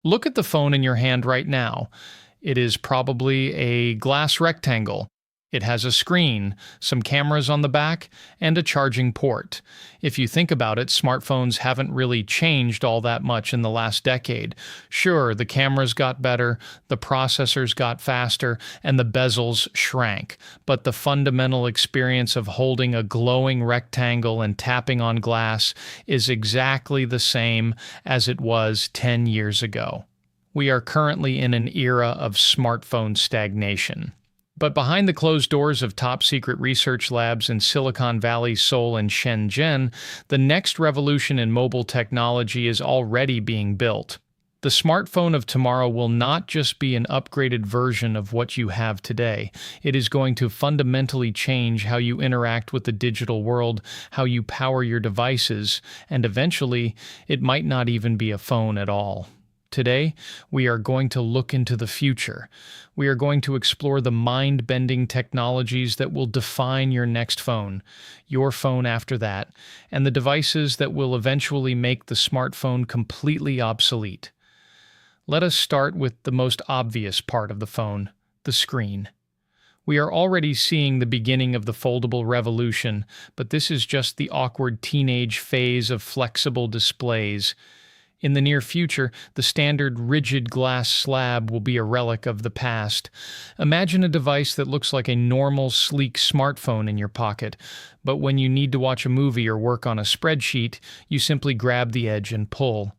Look at the phone in your hand right now. It is probably a glass rectangle. It has a screen, some cameras on the back, and a charging port. If you think about it, smartphones haven't really changed all that much in the last decade. Sure, the cameras got better, the processors got faster, and the bezels shrank. But the fundamental experience of holding a glowing rectangle and tapping on glass is exactly the same as it was 10 years ago. We are currently in an era of smartphone stagnation. But behind the closed doors of top secret research labs in Silicon Valley, Seoul, and Shenzhen, the next revolution in mobile technology is already being built. The smartphone of tomorrow will not just be an upgraded version of what you have today. It is going to fundamentally change how you interact with the digital world, how you power your devices, and eventually, it might not even be a phone at all. Today, we are going to look into the future. We are going to explore the mind-bending technologies that will define your next phone, your phone after that, and the devices that will eventually make the smartphone completely obsolete. Let us start with the most obvious part of the phone, the screen. We are already seeing the beginning of the foldable revolution, but this is just the awkward teenage phase of flexible displays. In the near future, the standard rigid glass slab will be a relic of the past. Imagine a device that looks like a normal, sleek smartphone in your pocket, but when you need to watch a movie or work on a spreadsheet, you simply grab the edge and pull.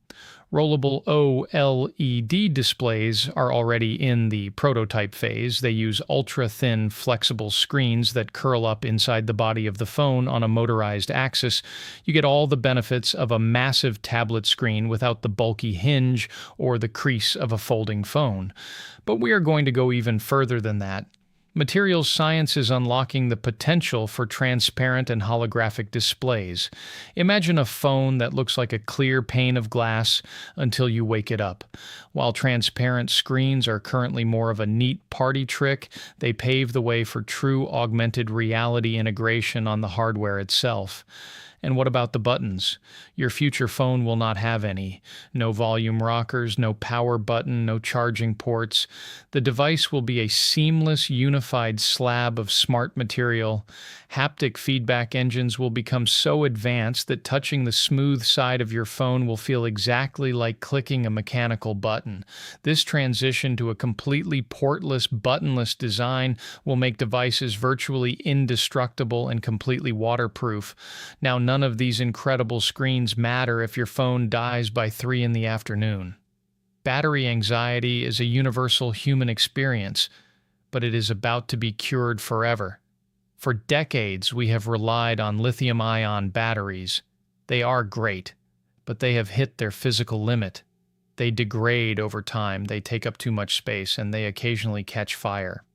Rollable OLED displays are already in the prototype phase. They use ultra-thin, flexible screens that curl up inside the body of the phone on a motorized axis. You get all the benefits of a massive tablet screen without the bulky hinge or the crease of a folding phone. But we are going to go even further than that. Materials science is unlocking the potential for transparent and holographic displays. Imagine a phone that looks like a clear pane of glass until you wake it up. While transparent screens are currently more of a neat party trick, they pave the way for true augmented reality integration on the hardware itself. And what about the buttons? Your future phone will not have any. No volume rockers, no power button, no charging ports. The device will be a seamless, unified slab of smart material. Haptic feedback engines will become so advanced that touching the smooth side of your phone will feel exactly like clicking a mechanical button. This transition to a completely portless, buttonless design will make devices virtually indestructible and completely waterproof. Now, none of these incredible screens matter if your phone dies by 3 in the afternoon. Battery anxiety is a universal human experience, but it is about to be cured forever. For decades, we have relied on lithium-ion batteries. They are great, but they have hit their physical limit. They degrade over time, they take up too much space, and they occasionally catch fire.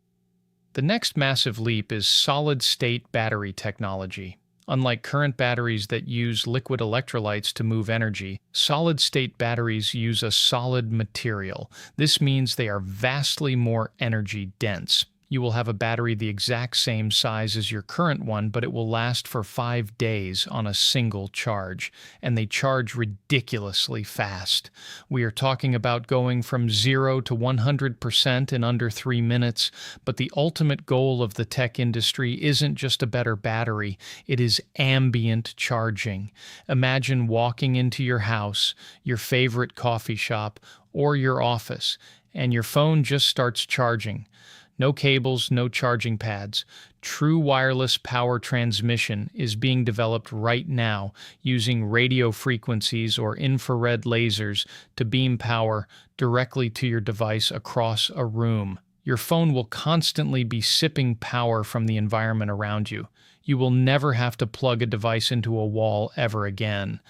The next massive leap is solid-state battery technology. Unlike current batteries that use liquid electrolytes to move energy, solid-state batteries use a solid material. This means they are vastly more energy dense. You will have a battery the exact same size as your current one, but it will last for 5 days on a single charge, and they charge ridiculously fast. We are talking about going from 0 to 100% in under 3 minutes, but the ultimate goal of the tech industry isn't just a better battery, it is ambient charging. Imagine walking into your house, your favorite coffee shop, or your office, and your phone just starts charging. No cables, no charging pads. True wireless power transmission is being developed right now using radio frequencies or infrared lasers to beam power directly to your device across a room. Your phone will constantly be sipping power from the environment around you. You will never have to plug a device into a wall ever again.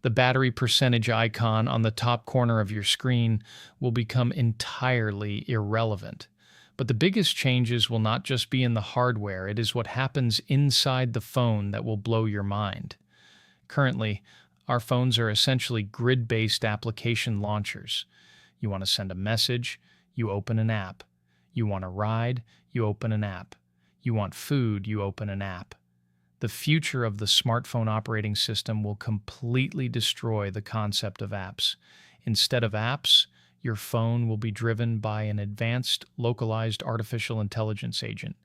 The battery percentage icon on the top corner of your screen will become entirely irrelevant. But the biggest changes will not just be in the hardware, it is what happens inside the phone that will blow your mind. Currently, our phones are essentially grid-based application launchers. You want to send a message, you open an app. You want a ride, you open an app. You want food, you open an app. The future of the smartphone operating system will completely destroy the concept of apps. Instead of apps, Your phone will be driven by an advanced, localized artificial intelligence agent.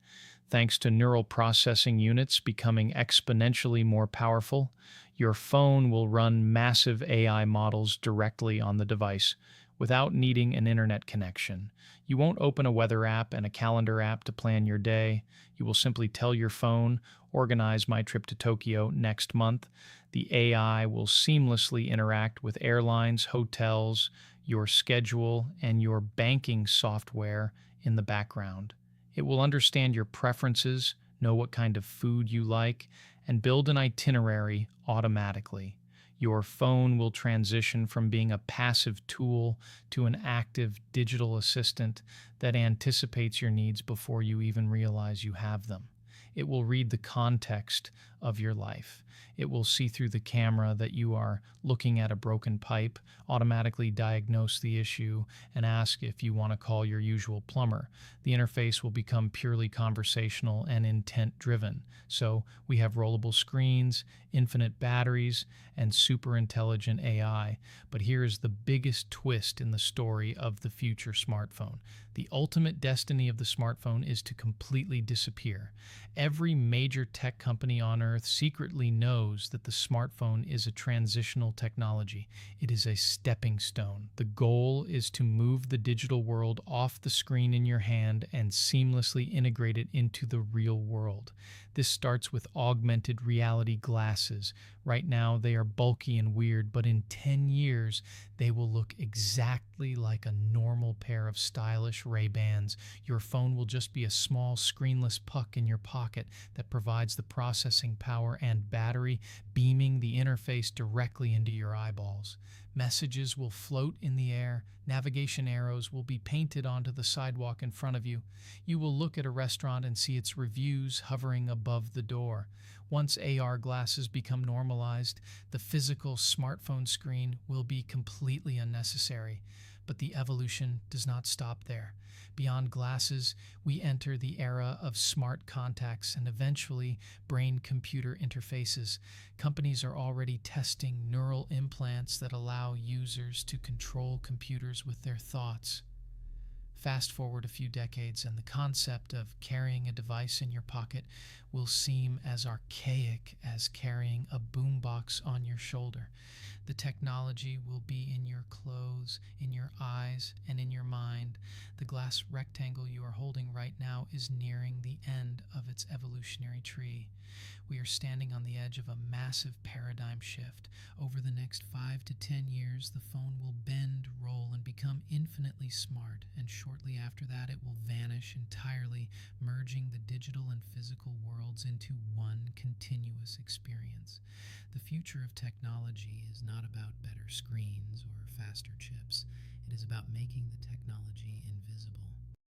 Thanks to neural processing units becoming exponentially more powerful, your phone will run massive AI models directly on the device without needing an internet connection. You won't open a weather app and a calendar app to plan your day. You will simply tell your phone, organize my trip to Tokyo next month. The AI will seamlessly interact with airlines, hotels, your schedule, and your banking software in the background. It will understand your preferences, know what kind of food you like, and build an itinerary automatically. Your phone will transition from being a passive tool to an active digital assistant that anticipates your needs before you even realize you have them. It will read the context of your life. It will see through the camera that you are looking at a broken pipe, automatically diagnose the issue, and ask if you want to call your usual plumber. The interface will become purely conversational and intent driven. So we have rollable screens, infinite batteries, and super intelligent AI. But here's the biggest twist in the story of the future smartphone. The ultimate destiny of the smartphone is to completely disappear. Every major tech company on Earth secretly knows that the smartphone is a transitional technology. It is a stepping stone. The goal is to move the digital world off the screen in your hand and seamlessly integrate it into the real world. This starts with augmented reality glasses. Right now, they are bulky and weird, but in 10 years, they will look exactly like a normal pair of stylish Ray-Bans. Your phone will just be a small screenless puck in your pocket that provides the processing power and battery, beaming the interface directly into your eyeballs. Messages will float in the air. Navigation arrows will be painted onto the sidewalk in front of you. You will look at a restaurant and see its reviews hovering above the door. Once AR glasses become normalized, the physical smartphone screen will be completely unnecessary. But the evolution does not stop there. Beyond glasses, we enter the era of smart contacts and eventually brain-computer interfaces. Companies are already testing neural implants that allow users to control computers with their thoughts. Fast forward a few decades, and the concept of carrying a device in your pocket will seem as archaic as carrying a boombox on your shoulder. The technology will be in your clothes, in your eyes, and in your mind. The glass rectangle you are holding right now is nearing the end of its evolutionary tree. We are standing on the edge of a massive paradigm shift. Over the next 5 to 10 years, the phone will bend, roll, and become infinitely smart, and shortly after that it will vanish entirely, merging the digital and physical worlds into one continuous experience. The future of technology is not about better screens or faster chips. It is about making the technology invisible.